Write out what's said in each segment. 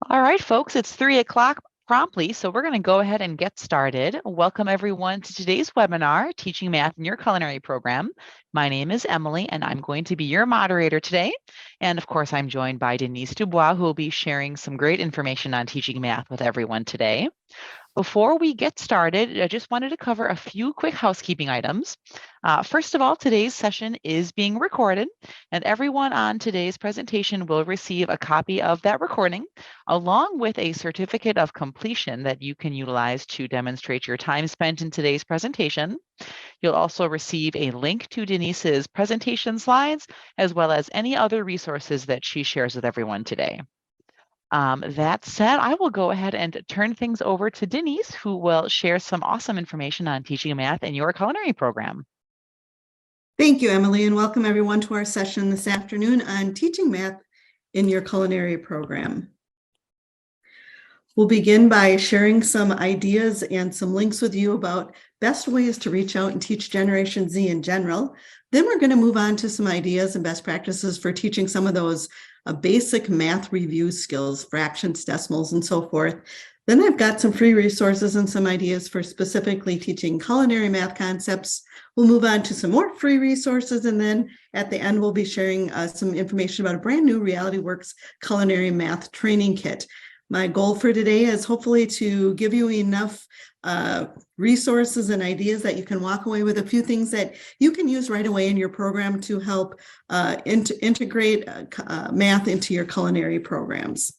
All right, folks, it's 3 o'clock promptly, so we're going to go ahead and get started. Welcome everyone to today's webinar, Teaching Math in Your Culinary Program. My name is Emily, and I'm going to be your moderator today. And of course, I'm joined by Denise Dubois, who will be sharing some great information on teaching math with everyone today. Before we get started, I just wanted to cover a few quick housekeeping items. First of all, today's session is being recorded, and everyone on today's presentation will receive a copy of that recording, along with a certificate of completion that you can utilize to demonstrate your time spent in today's presentation. You'll also receive a link to Denise's presentation slides, as well as any other resources that she shares with everyone today. That said, I will go ahead and turn things over to Denise, who will share some awesome information on teaching math in your culinary program. Thank you, Emily, and welcome everyone to our session this afternoon on teaching math in your culinary program. We'll begin by sharing some ideas and some links with you about best ways to reach out and teach Generation Z in general. Then we're going to move on to some ideas and best practices for teaching some of those basic math review skills, fractions, decimals, and so forth. Then I've got some free resources and some ideas for specifically teaching culinary math concepts. We'll move on to some more free resources, and then at the end, we'll be sharing some information about a brand new Realityworks culinary math training kit. My goal for today is hopefully to give you enough resources and ideas that you can walk away with a few things that you can use right away in your program to help integrate math into your culinary programs.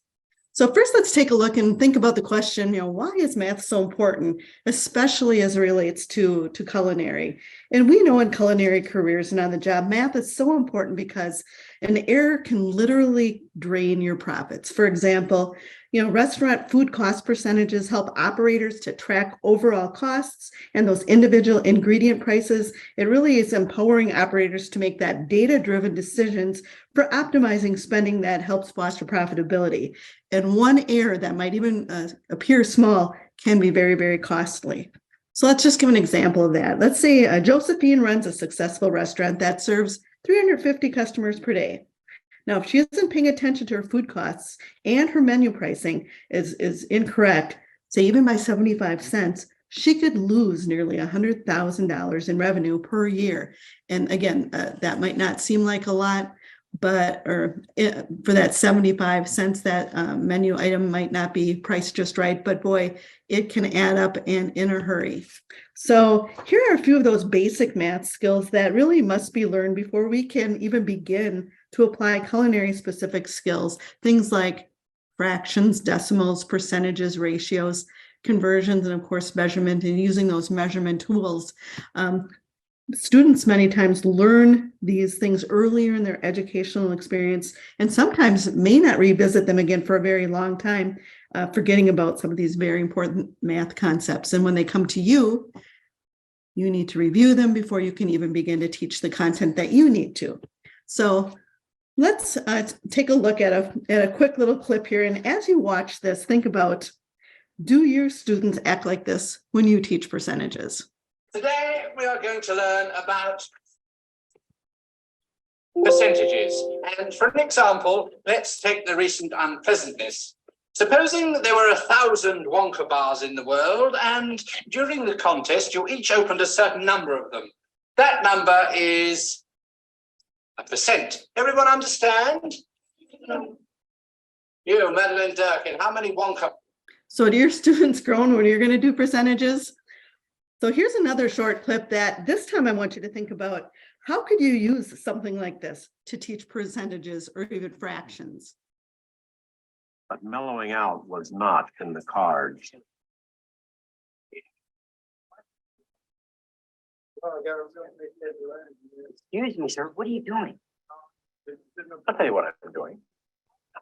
So first, let's take a look and think about the question, why is math so important, especially as it relates to culinary? And we know in culinary careers and on the job, math is so important because an error can literally drain your profits. For example, restaurant food cost percentages help operators to track overall costs and those individual ingredient prices. It really is empowering operators to make that data-driven decisions for optimizing spending that helps foster profitability. And one error that might even appear small can be very, very costly. So let's just give an example of that. Let's say Josephine runs a successful restaurant that serves 350 customers per day. Now, if she isn't paying attention to her food costs and her menu pricing is incorrect, say even by 75 cents, she could lose nearly $100,000 in revenue per year. And again, that might not seem like a lot, but for that 75 cents, that menu item might not be priced just right, but boy, it can add up and in a hurry. So here are a few of those basic math skills that really must be learned before we can even begin to apply culinary specific skills, things like fractions, decimals, percentages, ratios, conversions, and of course, measurement, and using those measurement tools. Students many times learn these things earlier in their educational experience and sometimes may not revisit them again for a very long time, forgetting about some of these very important math concepts. And when they come to you, you need to review them before you can even begin to teach the content that you need to. So let's take a look at a quick little clip here. And as you watch this, think about, do your students act like this when you teach percentages? Today, we are going to learn about percentages. And for an example, let's take the recent unpleasantness. Supposing there were 1,000 Wonka bars in the world, and during the contest, you each opened a certain number of them. That number is a percent. Everyone understand? You, Madeline Durkin, how many Wonka? So do your students groan when you're going to do percentages? So here's another short clip that this time I want you to think about, how could you use something like this to teach percentages or even fractions? But mellowing out was not in the cards. Excuse me, sir, what are you doing? I'll tell you what I'm doing.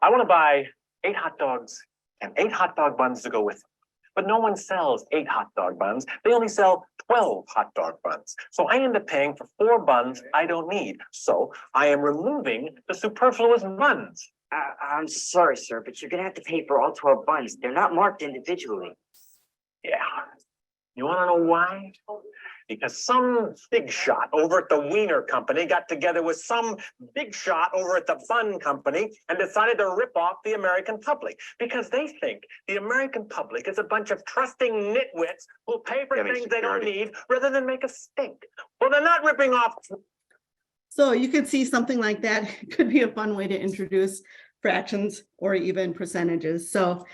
I want to buy 8 hot dogs and 8 hot dog buns to go with them. But no one sells 8 hot dog buns. They only sell 12 hot dog buns. So I end up paying for 4 buns I don't need. So I am removing the superfluous buns. I'm sorry, sir, but you're going to have to pay for all 12 buns. They're not marked individually. Yeah. You want to know why? because some big shot over at the Wiener Company got together with some big shot over at the Bun Company and decided to rip off the American public because they think the American public is a bunch of trusting nitwits who'll pay for things they don't need rather than make a stink. Well, they're not ripping off. So you could see something like that could be a fun way to introduce fractions or even percentages. So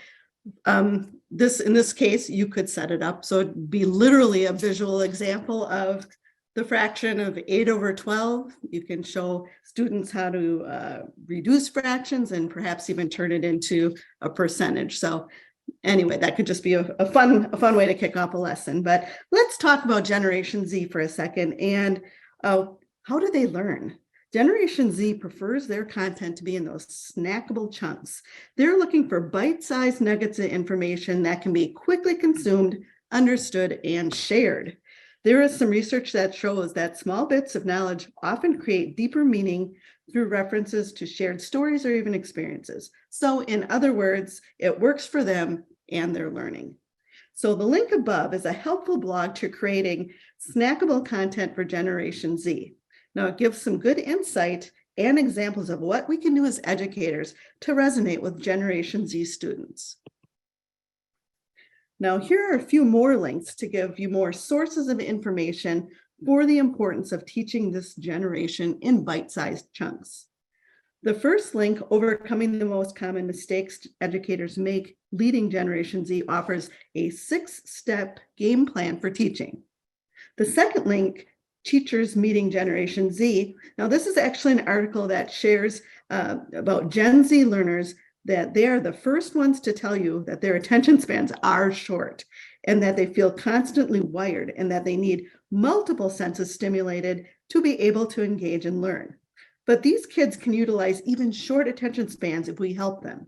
in this case, you could set it up. So it'd be literally a visual example of the fraction of 8/12. You can show students how to reduce fractions and perhaps even turn it into a percentage. So anyway, that could just be a fun way to kick off a lesson. But let's talk about Generation Z for a second. And how do they learn? Generation Z prefers their content to be in those snackable chunks. They're looking for bite-sized nuggets of information that can be quickly consumed, understood, and shared. There is some research that shows that small bits of knowledge often create deeper meaning through references to shared stories or even experiences. So in other words, it works for them and their learning. So the link above is a helpful blog to creating snackable content for Generation Z. Now, it gives some good insight and examples of what we can do as educators to resonate with Generation Z students. Now, here are a few more links to give you more sources of information for the importance of teaching this generation in bite-sized chunks. The first link, Overcoming the Most Common Mistakes Educators Make, Leading Generation Z, offers a 6-step game plan for teaching. The second link, Teachers Meeting Generation Z. Now, this is actually an article that shares about Gen Z learners, that they are the first ones to tell you that their attention spans are short and that they feel constantly wired and that they need multiple senses stimulated to be able to engage and learn. But these kids can utilize even short attention spans if we help them.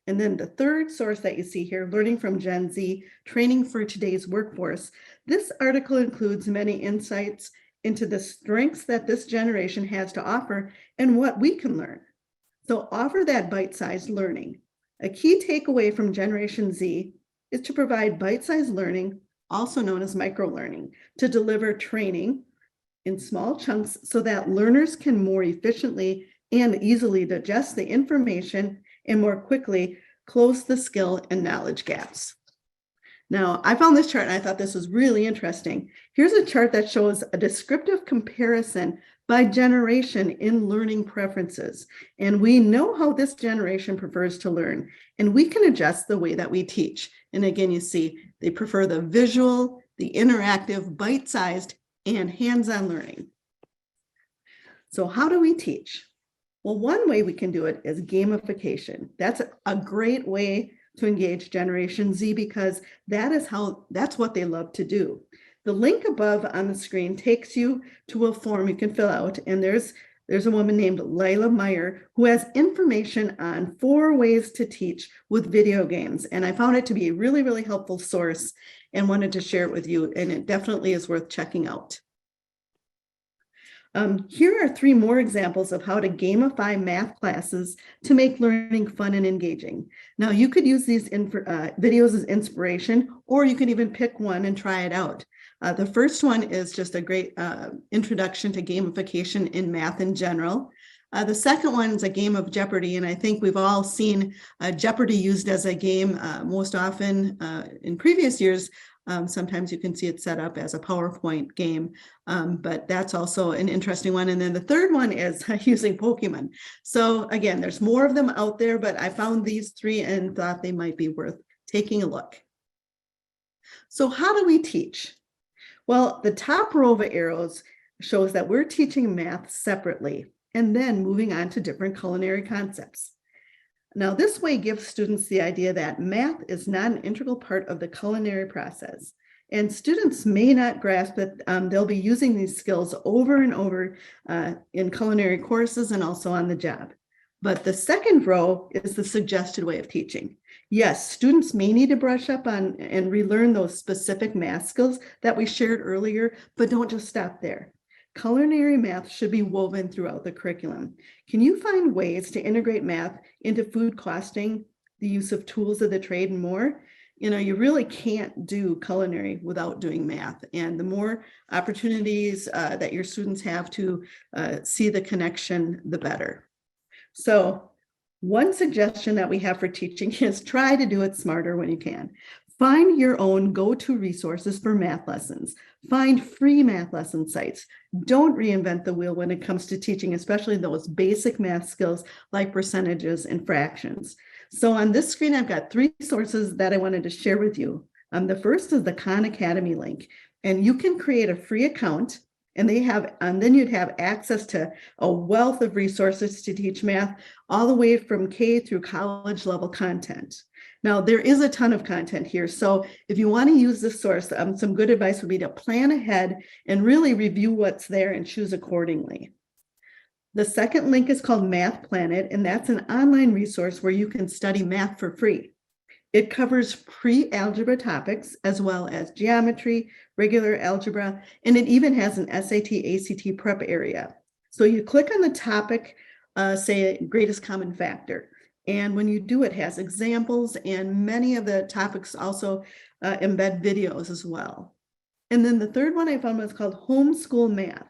And then the third source that you see here, Learning from Gen Z, Training for Today's Workforce. This article includes many insights into the strengths that this generation has to offer and what we can learn. So offer that bite-sized learning. A key takeaway from Generation Z is to provide bite-sized learning, also known as micro-learning, to deliver training in small chunks so that learners can more efficiently and easily digest the information and more quickly close the skill and knowledge gaps. Now, I found this chart and I thought this was really interesting. Here's a chart that shows a descriptive comparison by generation in learning preferences. And we know how this generation prefers to learn, and we can adjust the way that we teach. And again, you see, they prefer the visual, the interactive, bite-sized, and hands-on learning. So how do we teach? Well, one way we can do it is gamification. That's a great way to engage Generation Z because that's what they love to do. The link above on the screen takes you to a form you can fill out, and there's a woman named Lila Meyer who has information on 4 ways to teach with video games. And I found it to be a really, really helpful source and wanted to share it with you, and it definitely is worth checking out. Here are 3 more examples of how to gamify math classes to make learning fun and engaging. Now, you could use these videos as inspiration, or you can even pick one and try it out. The first one is just a great introduction to gamification in math in general. The second one is a game of Jeopardy, and I think we've all seen Jeopardy used as a game most often in previous years. Sometimes you can see it set up as a PowerPoint game, but that's also an interesting one. And then the third one is using Pokemon. So again, there's more of them out there, but I found these 3 and thought they might be worth taking a look. So how do we teach? Well, the top row of arrows shows that we're teaching math separately and then moving on to different culinary concepts. Now, this way gives students the idea that math is not an integral part of the culinary process, and students may not grasp that they'll be using these skills over and over in culinary courses and also on the job. But the second row is the suggested way of teaching. Yes, students may need to brush up on and relearn those specific math skills that we shared earlier, but don't just stop there. Culinary math should be woven throughout the curriculum. Can you find ways to integrate math into food costing, the use of tools of the trade, and more? you really can't do culinary without doing math. And the more opportunities that your students have to see the connection, the better. So one suggestion that we have for teaching is try to do it smarter when you can. Find your own go-to resources for math lessons. Find free math lesson sites. Don't reinvent the wheel when it comes to teaching, especially those basic math skills like percentages and fractions. So on this screen, I've got 3 sources that I wanted to share with you. The first is the Khan Academy link, and you can create a free account, and then you'd have access to a wealth of resources to teach math all the way from K through college level content. Now, there is a ton of content here. So if you want to use this source, some good advice would be to plan ahead and really review what's there and choose accordingly. The second link is called Math Planet, and that's an online resource where you can study math for free. It covers pre-algebra topics as well as geometry, regular algebra, and it even has an SAT, ACT prep area. So you click on the topic, say greatest common factor. And when you do, it has examples, and many of the topics also embed videos as well. And then the third one I found was called Homeschool Math.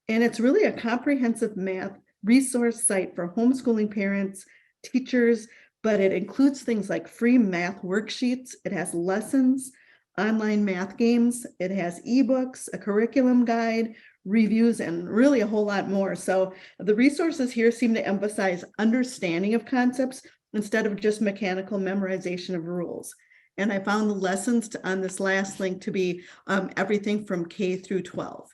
And it's really a comprehensive math resource site for homeschooling parents, teachers, but it includes things like free math worksheets. It has lessons, online math games. It has ebooks, a curriculum guide, reviews, and really a whole lot more. So the resources here seem to emphasize understanding of concepts instead of just mechanical memorization of rules. And I found the lessons on this last link to be everything from K through 12.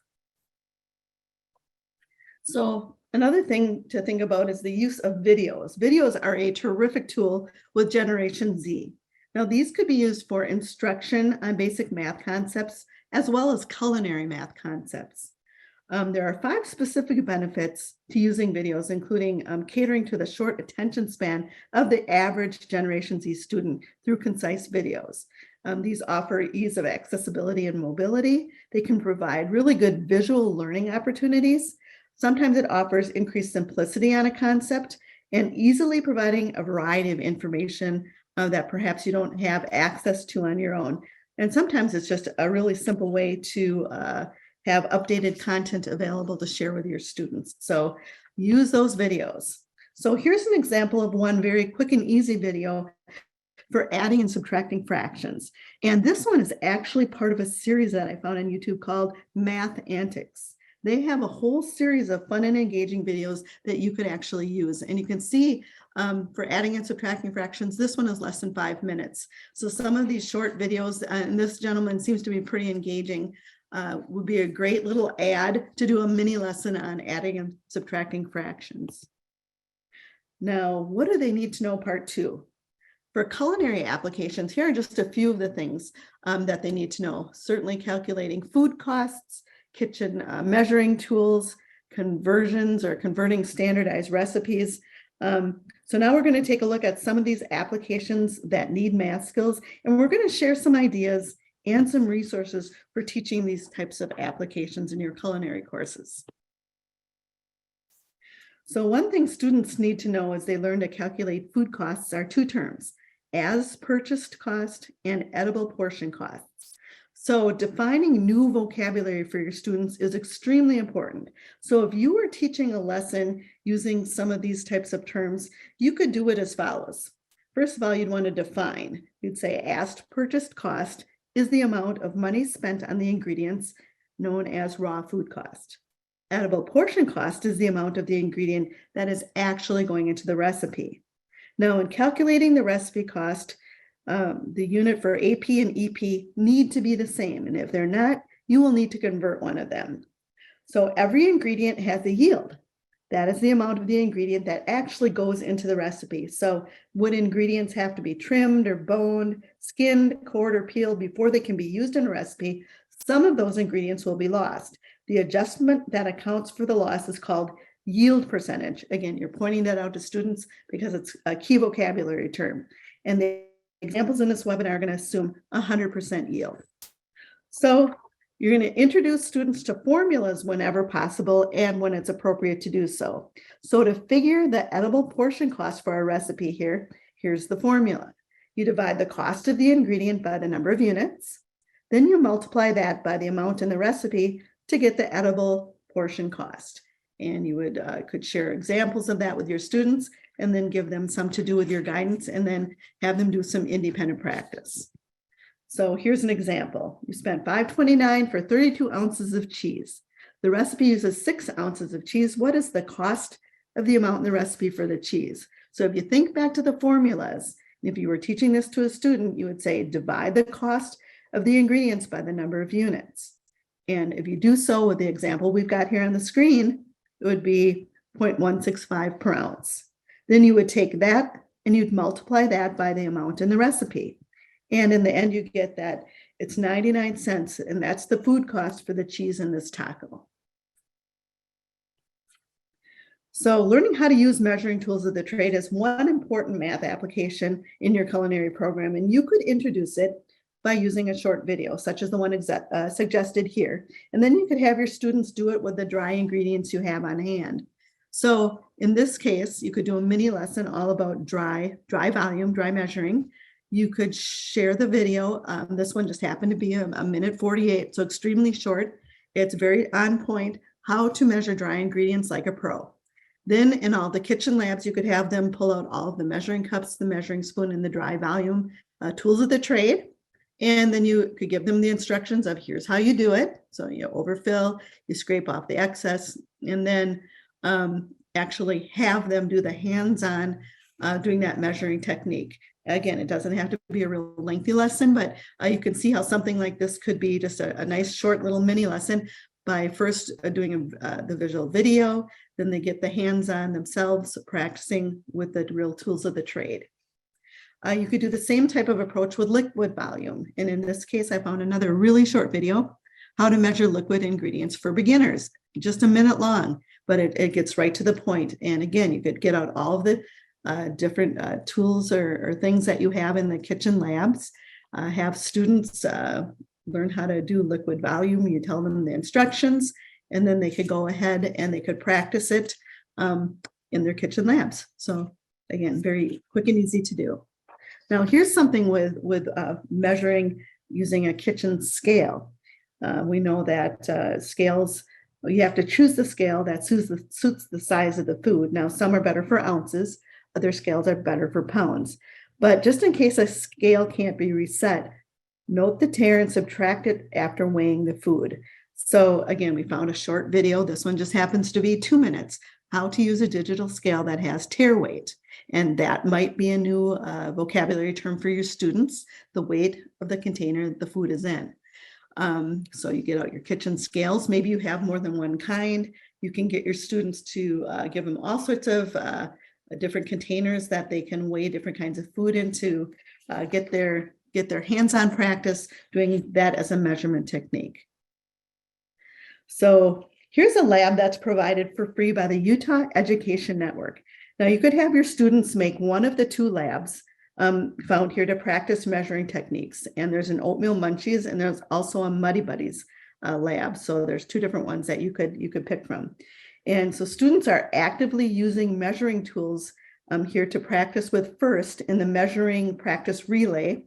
So another thing to think about is the use of videos. Videos are a terrific tool with Generation Z. Now, these could be used for instruction on basic math concepts as well as culinary math concepts. There are 5 specific benefits to using videos, including catering to the short attention span of the average Generation Z student through concise videos. These offer ease of accessibility and mobility. They can provide really good visual learning opportunities. Sometimes it offers increased simplicity on a concept and easily providing a variety of information that perhaps you don't have access to on your own. And sometimes it's just a really simple way to have updated content available to share with your students. So use those videos. So here's an example of one very quick and easy video for adding and subtracting fractions. And this one is actually part of a series that I found on YouTube called Math Antics. They have a whole series of fun and engaging videos that you could actually use. And you can see for adding and subtracting fractions, this one is less than 5 minutes. So some of these short videos, and this gentleman seems to be pretty engaging, would be a great little ad to do a mini lesson on adding and subtracting fractions. Now, what do they need to know part 2? For culinary applications, here are just a few of the things that they need to know. Certainly calculating food costs, kitchen measuring tools, conversions or converting standardized recipes. So now we're going to take a look at some of these applications that need math skills, and we're going to share some ideas and some resources for teaching these types of applications in your culinary courses. So one thing students need to know as they learn to calculate food costs are 2 terms, as purchased cost and edible portion costs. So defining new vocabulary for your students is extremely important. So if you were teaching a lesson using some of these types of terms, you could do it as follows. First of all, you'd want to define. You'd say as purchased cost is the amount of money spent on the ingredients known as raw food cost. Edible portion cost is the amount of the ingredient that is actually going into the recipe. Now, in calculating the recipe cost, the unit for AP and EP need to be the same. And if they're not, you will need to convert one of them. So every ingredient has a yield. That is the amount of the ingredient that actually goes into the recipe. So would ingredients have to be trimmed or boned, skinned, cored, or peeled before they can be used in a recipe? Some of those ingredients will be lost. The adjustment that accounts for the loss is called yield percentage. Again, you're pointing that out to students because it's a key vocabulary term. And the examples in this webinar are going to assume 100% yield. So you're going to introduce students to formulas whenever possible and when it's appropriate to do so. So to figure the edible portion cost for our recipe here, here's the formula. You divide the cost of the ingredient by the number of units. Then you multiply that by the amount in the recipe to get the edible portion cost. And you could share examples of that with your students and then give them some to do with your guidance and then have them do some independent practice. So here's an example. You spent $5.29 for 32 ounces of cheese. The recipe uses 6 ounces of cheese. What is the cost of the amount in the recipe for the cheese? So if you think back to the formulas, if you were teaching this to a student, you would say divide the cost of the ingredients by the number of units. And if you do so with the example we've got here on the screen, it would be 0.165 per ounce. Then you would take that and you'd multiply that by the amount in the recipe. And in the end, you get that it's 99 cents, and that's the food cost for the cheese in this taco. So learning how to use measuring tools of the trade is one important math application in your culinary program, and you could introduce it by using a short video, such as the one suggested here. And then you could have your students do it with the dry ingredients you have on hand. So in this case, you could do a mini lesson all about dry volume, dry measuring. You could share the video. This one just happened to be a minute 48, so extremely short. It's very on point, how to measure dry ingredients like a pro. Then in all the kitchen labs, you could have them pull out all of the measuring cups, the measuring spoon, and the dry volume tools of the trade. And then you could give them the instructions of here's how you do it. So you overfill, you scrape off the excess, and then actually have them do the hands-on doing that measuring technique. Again, it doesn't have to be a real lengthy lesson, but you can see how something like this could be just a nice short little mini lesson by first doing the visual video, then they get the hands-on themselves practicing with the real tools of the trade. You could do the same type of approach with liquid volume. And in this case, I found another really short video, how to measure liquid ingredients for beginners, just a minute long, but it gets right to the point. And again, you could get out all of the different tools or things that you have in the kitchen labs, have students learn how to do liquid volume. You tell them the instructions, and then they could go ahead and they could practice it in their kitchen labs. So again, very quick and easy to do. Now here's something with measuring using a kitchen scale. We know that scales, you have to choose the scale that suits the size of the food. Now some are better for ounces, other scales are better for pounds. But just in case a scale can't be reset, note the tare and subtract it after weighing the food. So again, we found a short video. This one just happens to be 2 minutes, how to use a digital scale that has tare weight. And that might be a new vocabulary term for your students, the weight of the container the food is in. So you get out your kitchen scales. Maybe you have more than one kind. You can get your students to give them all sorts of different containers that they can weigh different kinds of food into, get their hands-on practice doing that as a measurement technique. So here's a lab that's provided for free by the Utah Education Network. Now you could have your students make one of the 2 labs found here to practice measuring techniques. And there's an Oatmeal Munchies, and there's also a Muddy Buddies lab. So there's 2 different ones that you could pick from. And so students are actively using measuring tools here to practice with first in the measuring practice relay.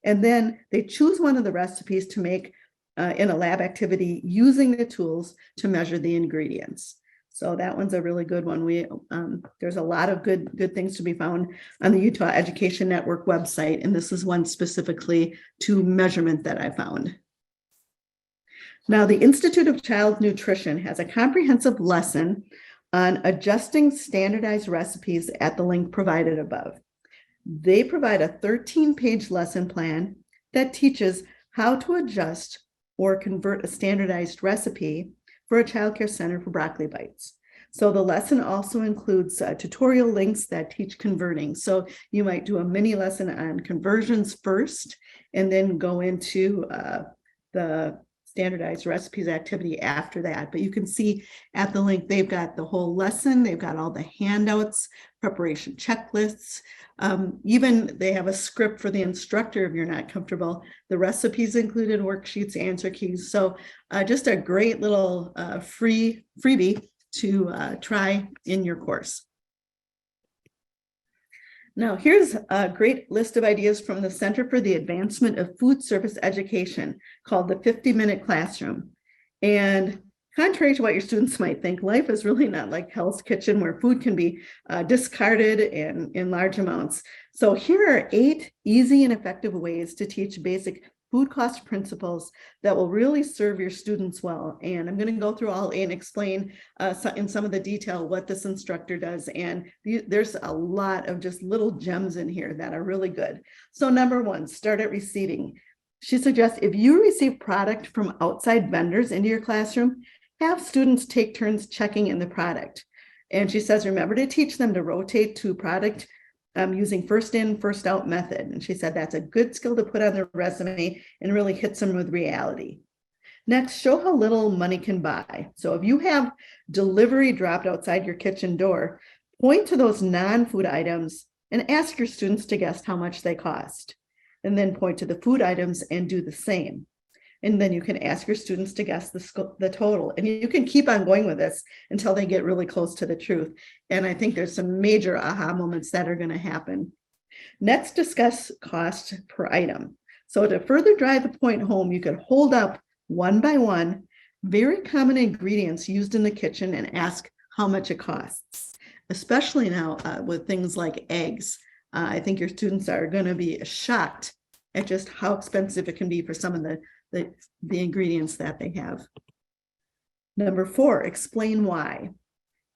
And then they choose one of the recipes to make in a lab activity using the tools to measure the ingredients. So that one's a really good one. There's a lot of good things to be found on the Utah Education Network website. And this is one specifically to measurement that I found. Now, the Institute of Child Nutrition has a comprehensive lesson on adjusting standardized recipes at the link provided above. They provide a 13-page lesson plan that teaches how to adjust or convert a standardized recipe for a childcare center for broccoli bites. So the lesson also includes tutorial links that teach converting. So you might do a mini lesson on conversions first, and then go into the standardized recipes activity after that. But you can see at the link, they've got the whole lesson, they've got all the handouts, preparation checklists, even they have a script for the instructor if you're not comfortable. The recipes included, worksheets, answer keys. So just a great little freebie to try in your course. Now, here's a great list of ideas from the Center for the Advancement of Food Service Education called the 50-Minute Classroom. And contrary to what your students might think, life is really not like Hell's Kitchen where food can be discarded in large amounts. So here are 8 easy and effective ways to teach basic food cost principles that will really serve your students well. And I'm going to go through all 8 and explain in some of the detail what this instructor does. And there's a lot of just little gems in here that are really good. So number 1, start at receiving. She suggests if you receive product from outside vendors into your classroom, have students take turns checking in the product. And she says, remember to teach them to rotate to product using first in, first out method. And she said that's a good skill to put on their resume and really hits them with reality. Next, show how little money can buy. So if you have delivery dropped outside your kitchen door, point to those non-food items and ask your students to guess how much they cost. And then point to the food items and do the same. And then you can ask your students to guess the total. And you can keep on going with this until they get really close to the truth. And I think there's some major aha moments that are going to happen. Next, discuss cost per item. So to further drive the point home, you could hold up one by one very common ingredients used in the kitchen and ask how much it costs, especially now with things like eggs. I think your students are going to be shocked at just how expensive it can be for some of the ingredients that they have. Number 4, explain why.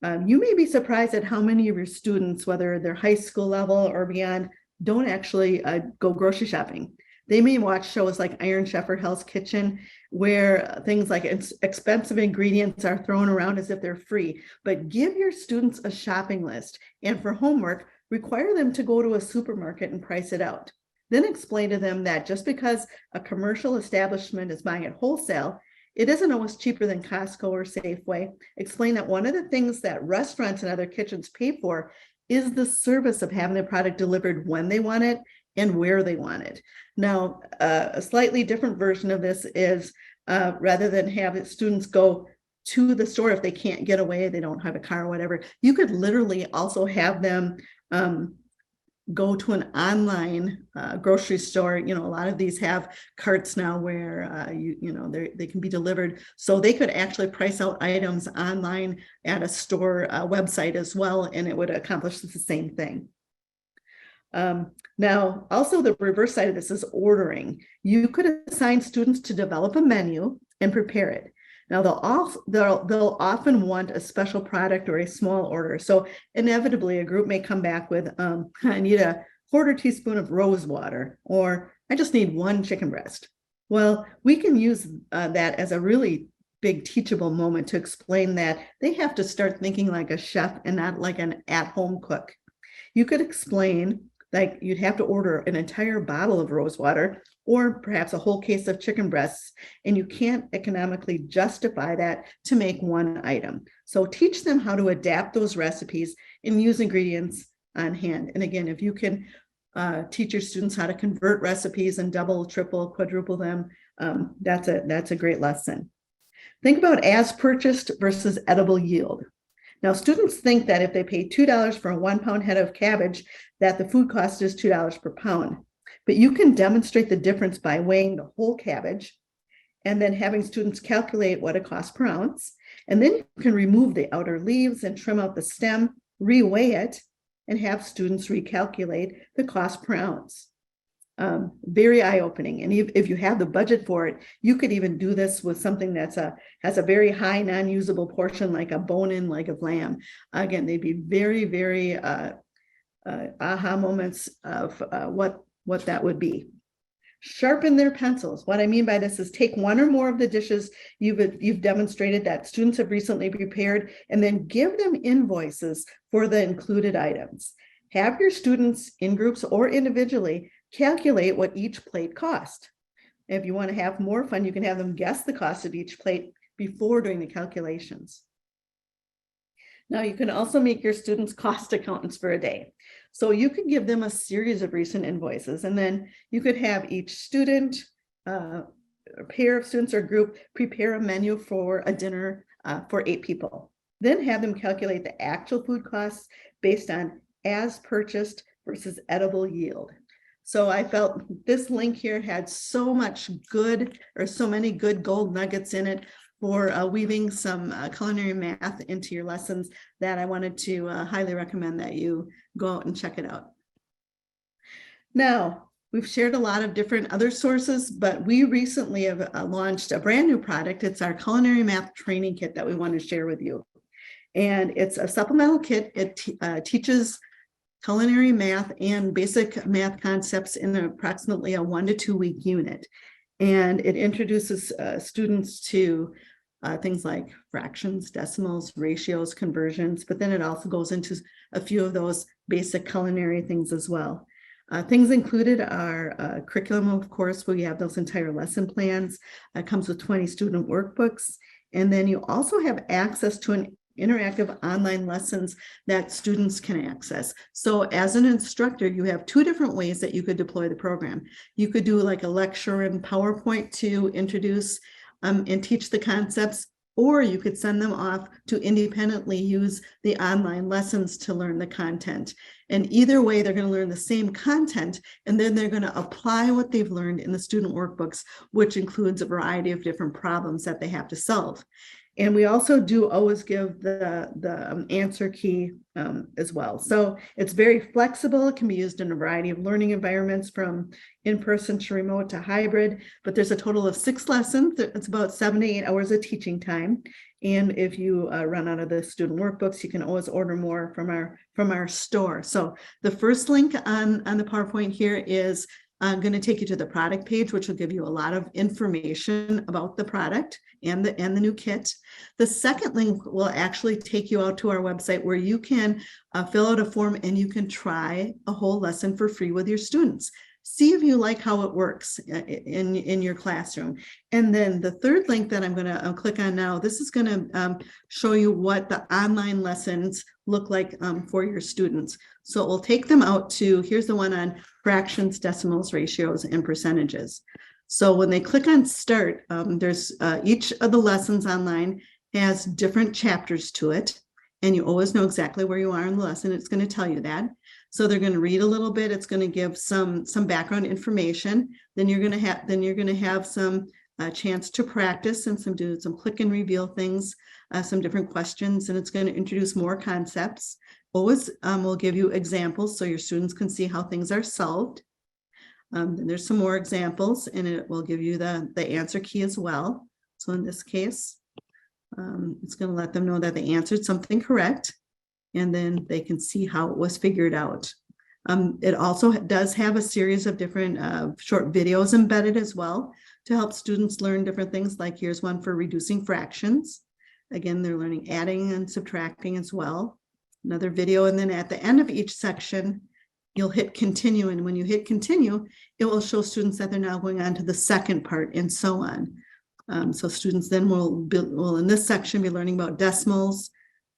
You may be surprised at how many of your students, whether they're high school level or beyond, don't actually go grocery shopping. They may watch shows like Iron Chef or Hell's Kitchen, where things like expensive ingredients are thrown around as if they're free. But give your students a shopping list, and for homework, require them to go to a supermarket and price it out. Then explain to them that just because a commercial establishment is buying at wholesale, it isn't always cheaper than Costco or Safeway. Explain that one of the things that restaurants and other kitchens pay for is the service of having the product delivered when they want it and where they want it. Now, a slightly different version of this is rather than have students go to the store if they can't get away, they don't have a car or whatever, you could literally also have them go to an online grocery store. A lot of these have carts now where they can be delivered, so they could actually price out items online at a store website as well, and it would accomplish the same thing. Now, also the reverse side of this is ordering. You could assign students to develop a menu and prepare it. Now, they'll often want a special product or a small order. So inevitably, a group may come back with, I need a 1/4 teaspoon of rose water, or I just need 1 chicken breast. Well, we can use that as a really big teachable moment to explain that they have to start thinking like a chef and not like an at-home cook. You could explain like you'd have to order an entire bottle of rose water or perhaps a whole case of chicken breasts, and you can't economically justify that to make 1 item. So teach them how to adapt those recipes and use ingredients on hand. And again, if you can teach your students how to convert recipes and double, triple, quadruple them, that's a great lesson. Think about as purchased versus edible yield. Now, students think that if they pay $2 for a 1-pound head of cabbage, that the food cost is $2 per pound. But you can demonstrate the difference by weighing the whole cabbage and then having students calculate what it costs per ounce. And then you can remove the outer leaves and trim out the stem, reweigh it, and have students recalculate the cost per ounce. Very eye-opening. And if you have the budget for it, you could even do this with something that has a very high non-usable portion, like a bone-in leg of lamb. Again, they'd be very, very aha moments of what that would be. Sharpen their pencils. What I mean by this is take 1 or more of the dishes you've demonstrated that students have recently prepared, and then give them invoices for the included items. Have your students in groups or individually calculate what each plate cost. If you want to have more fun, you can have them guess the cost of each plate before doing the calculations. Now, you can also make your students cost accountants for a day. So you could give them a series of recent invoices, and then you could have each student, a pair of students or group prepare a menu for a dinner for 8 people. Then have them calculate the actual food costs based on as purchased versus edible yield. So I felt this link here had so much good, or so many good gold nuggets in it for weaving some culinary math into your lessons, that I wanted to highly recommend that you go out and check it out. Now, we've shared a lot of different other sources, but we recently have launched a brand new product. It's our culinary math training kit that we want to share with you. And it's a supplemental kit. It teaches culinary math and basic math concepts in approximately a 1 to 2 week unit. And it introduces students to things like fractions, decimals, ratios, conversions, but then it also goes into a few of those basic culinary things as well. Things included are curriculum, of course, where you have those entire lesson plans. It comes with 20 student workbooks. And then you also have access to an interactive online lessons that students can access. So as an instructor, you have 2 different ways that you could deploy the program. You could do like a lecture in PowerPoint to introduce and teach the concepts, or you could send them off to independently use the online lessons to learn the content. And either way, they're going to learn the same content, and then they're going to apply what they've learned in the student workbooks, which includes a variety of different problems that they have to solve. And we also do always give the answer key as well. So it's very flexible. It can be used in a variety of learning environments, from in-person to remote to hybrid, but there's a total of 6 lessons. It's about 7 to 8 hours of teaching time. And if you run out of the student workbooks, you can always order more from our store. So the first link on the PowerPoint here is going to take you to the product page, which will give you a lot of information about the product and the new kit. The second link will actually take you out to our website, where you can fill out a form and you can try a whole lesson for free with your students. See if you like how it works in your classroom. And then the third link that I'm going to click on now, this is going to show you what the online lessons look like for your students. So it will take them out to, here's the one on fractions, decimals, ratios, and percentages. So when they click on start, there's each of the lessons online has different chapters to it, and you always know exactly where you are in the lesson. It's going to tell you that. So they're going to read a little bit. It's going to give some background information. Then you're going to have some chance to practice and do some click and reveal things, some different questions, and it's going to introduce more concepts. Always will give you examples so your students can see how things are solved. Then there's some more examples, and it will give you the answer key as well. So in this case, it's going to let them know that they answered something correct, and then they can see how it was figured out. It also does have a series of different short videos embedded as well to help students learn different things. Like here's one for reducing fractions. Again, they're learning adding and subtracting as well. Another video, and then at the end of each section, you'll hit continue, and when you hit continue, it will show students that they're now going on to the second part, and so on. So students then will in this section be learning about decimals.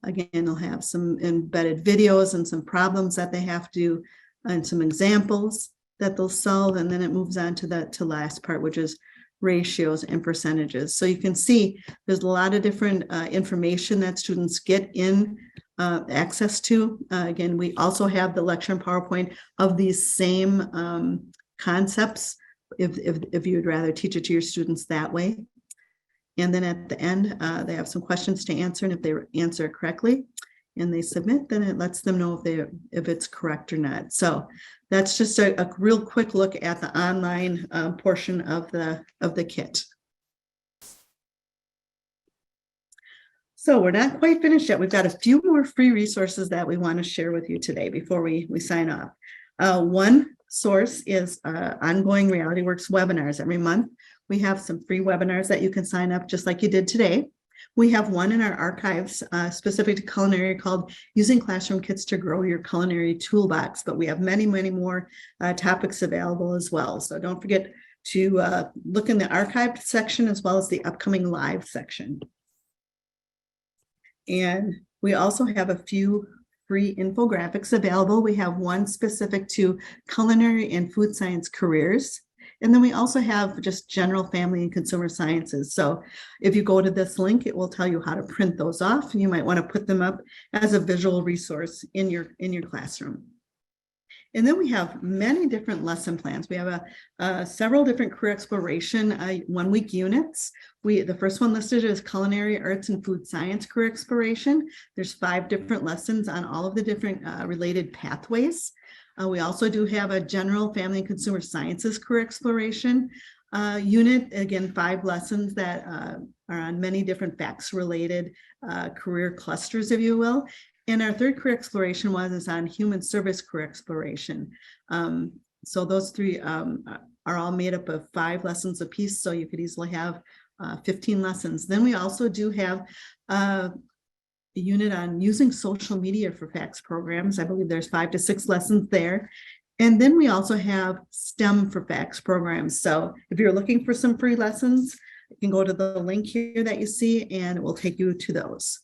Again, they'll have some embedded videos and some problems that they have to, and some examples that they'll solve, and then it moves on to the last part, which is ratios and percentages. So you can see there's a lot of different information that students get in access to. Again, we also have the lecture and PowerPoint of these same concepts if you'd rather teach it to your students that way. And then at the end, they have some questions to answer, and if they answer correctly and they submit, then it lets them know if it's correct or not. So that's just a real quick look at the online portion of the kit. So we're not quite finished yet. We've got a few more free resources that we want to share with you today before we sign off. One source is ongoing Realityworks webinars. Every month, we have some free webinars that you can sign up just like you did today. We have one in our archives specific to culinary called Using Classroom Kits to Grow Your Culinary Toolbox, but we have many, many more topics available as well. So don't forget to look in the archived section as well as the upcoming live section. And we also have a few free infographics available. We have one specific to culinary and food science careers. And then we also have just general family and consumer sciences. So if you go to this link, it will tell you how to print those off. And you might want to put them up as a visual resource in your classroom. And then we have many different lesson plans. We have several different career exploration 1-week units. The first one listed is Culinary Arts and Food Science Career Exploration. There's 5 different lessons on all of the different related pathways. We also do have a General Family and Consumer Sciences Career Exploration unit. Again, 5 lessons that are on many different facts-related career clusters, if you will. And our third career exploration is on human service career exploration. So those 3 are all made up of 5 lessons apiece, so you could easily have 15 lessons. Then we also do have a unit on using social media for facts programs. I believe there's 5 to 6 lessons there. And then we also have STEM for facts programs. So if you're looking for some free lessons, you can go to the link here that you see, and it will take you to those.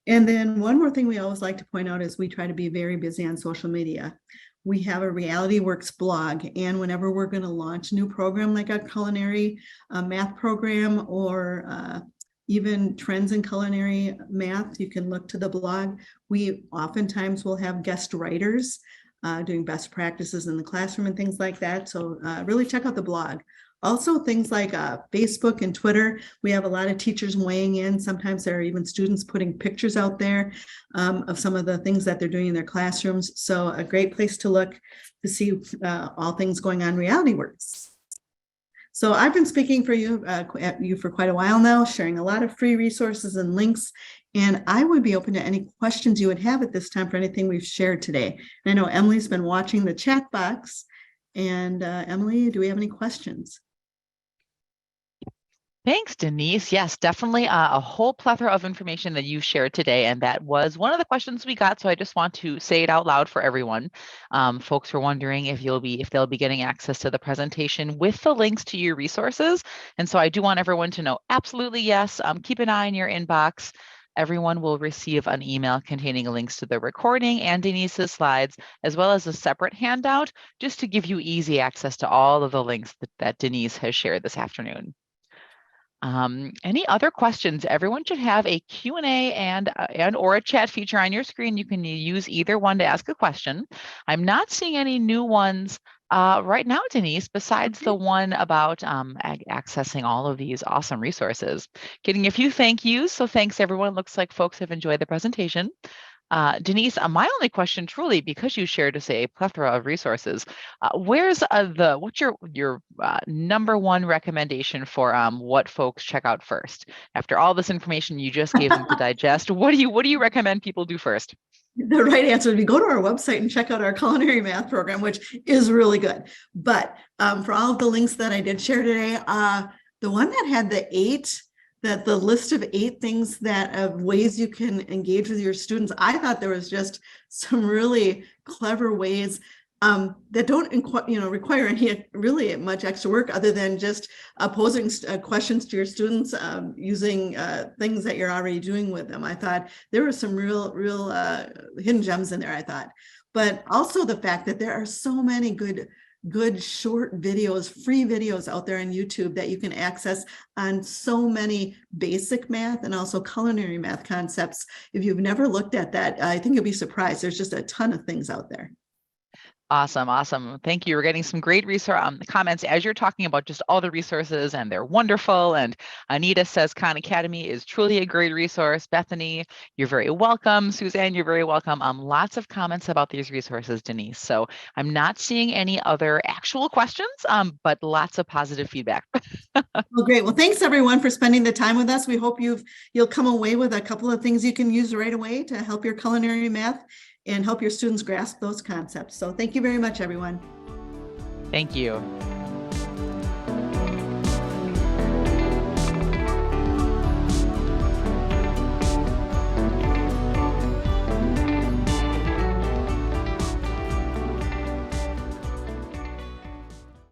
And then one more thing we always like to point out is we try to be very busy on social media. We have a Realityworks blog, and whenever we're going to launch a new program like a culinary math program, or even trends in culinary math, you can look to the blog. We oftentimes will have guest writers doing best practices in the classroom and things like that. So really check out the blog. Also, things like Facebook and Twitter, we have a lot of teachers weighing in. Sometimes there are even students putting pictures out there of some of the things that they're doing in their classrooms. So a great place to look to see all things going on Realityworks. So I've been speaking for you for quite a while now, sharing a lot of free resources and links. And I would be open to any questions you would have at this time for anything we've shared today. And I know Emily's been watching the chat box. And Emily, do we have any questions? Thanks, Denise. Yes, definitely a whole plethora of information that you shared today. And that was one of the questions we got. So I just want to say it out loud for everyone. Folks were wondering if they'll be getting access to the presentation with the links to your resources. And so I do want everyone to know, absolutely yes. Keep an eye on your inbox. Everyone will receive an email containing links to the recording and Denise's slides, as well as a separate handout, just to give you easy access to all of the links that Denise has shared this afternoon. Any other questions? Everyone should have a Q&A and or a chat feature on your screen. You can use either one to ask a question. I'm not seeing any new ones right now, Denise, besides the one about accessing all of these awesome resources. Getting a few thank yous, so thanks everyone. Looks like folks have enjoyed the presentation. Denise, my only question, truly, because you shared, to say, a plethora of resources, what's your number one recommendation for what folks check out first? After all this information you just gave them to digest, what do you recommend people do first? The right answer would be go to our website and check out our culinary math program, which is really good. But for all of the links that I did share today, the one that had the list of 8 things of ways you can engage with your students, I thought there was just some really clever ways that don't require any really much extra work other than just posing questions to your students using things that you're already doing with them. I thought there were some real hidden gems in there, I thought. But also the fact that there are so many good short videos, free videos out there on YouTube that you can access on so many basic math and also culinary math concepts. If you've never looked at that, I think you'll be surprised. There's just a ton of things out there. Awesome. Thank you. We're getting some great comments as you're talking about just all the resources, and they're wonderful. And Anita says Khan Academy is truly a great resource. Bethany, you're very welcome. Suzanne, you're very welcome. Lots of comments about these resources, Denise. So I'm not seeing any other actual questions, but lots of positive feedback. Well, great. Well, thanks everyone for spending the time with us. We hope you'll come away with a couple of things you can use right away to help your culinary math and help your students grasp those concepts. So thank you very much, everyone. Thank you.